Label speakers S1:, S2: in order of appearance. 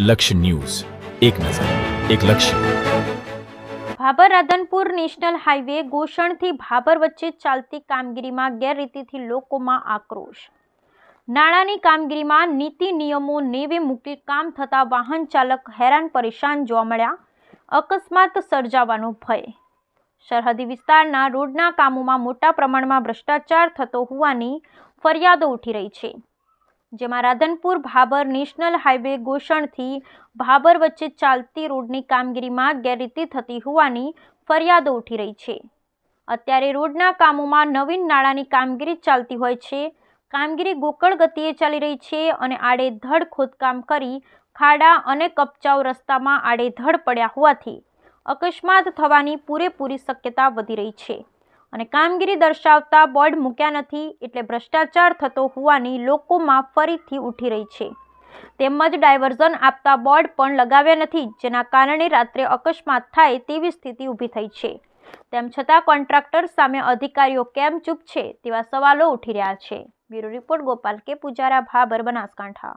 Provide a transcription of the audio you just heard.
S1: લક્ષ્ય ન્યૂઝ, એક નજર, એક લક્ષ્ય.
S2: ભાભર રાધનપુર નેશનલ હાઈવે ગોશણથી ભાભર વચ્ચે ચાલતી કામગીરીમાં ગેરરીતિથી લોકોમાં આક્રોશ. નાણાંની કામગીરીમાં નીતિ નિયમો નેવે મૂકી કામ થતા વાહન ચાલક હેરાન પરેશાન જોવા મળ્યા. અકસ્માત સર્જાવાનો ભય. સરહદી વિસ્તારના રોડના કામોમાં મોટા પ્રમાણમાં ભ્રષ્ટાચાર થતો હોવાની ફરિયાદો ઉઠી રહી છે, જેમાં રાધનપુર ભાભર નેશનલ હાઈવે ગોશણથી ભાભર વચ્ચે ચાલતી રોડની કામગીરીમાં ગેરરીતિ થતી હોવાની ફરિયાદો ઉઠી રહી છે. અત્યારે રોડના કામોમાં નવીન નાળાની કામગીરી ચાલતી હોય છે. કામગીરી ગોકળ ગતિએ ચાલી રહી છે અને આડેધડ ખોદકામ કરી ખાડા અને કપચાઓ રસ્તામાં આડેધડ પડ્યા હોવાથી અકસ્માત થવાની પૂરેપૂરી શક્યતા વધી રહી છે અને કામગીરી દર્શાવતા બોર્ડ મૂક્યા નથી, એટલે ભ્રષ્ટાચાર થતો હોવાની લોકોમાં ફરીથી ઉઠી રહી છે. તેમજ ડાયવર્ઝન આપતા બોર્ડ પણ લગાવ્યા નથી, જેના કારણે રાત્રે અકસ્માત થાય તેવી સ્થિતિ ઊભી થઈ છે. તેમ છતાં કોન્ટ્રાક્ટર સામે અધિકારીઓ કેમ ચૂપ છે તેવા સવાલો ઉઠી રહ્યા છે. બ્યુરો રિપોર્ટ, ગોપાલ કે પૂજારા, ભાભર, બનાસકાંઠા.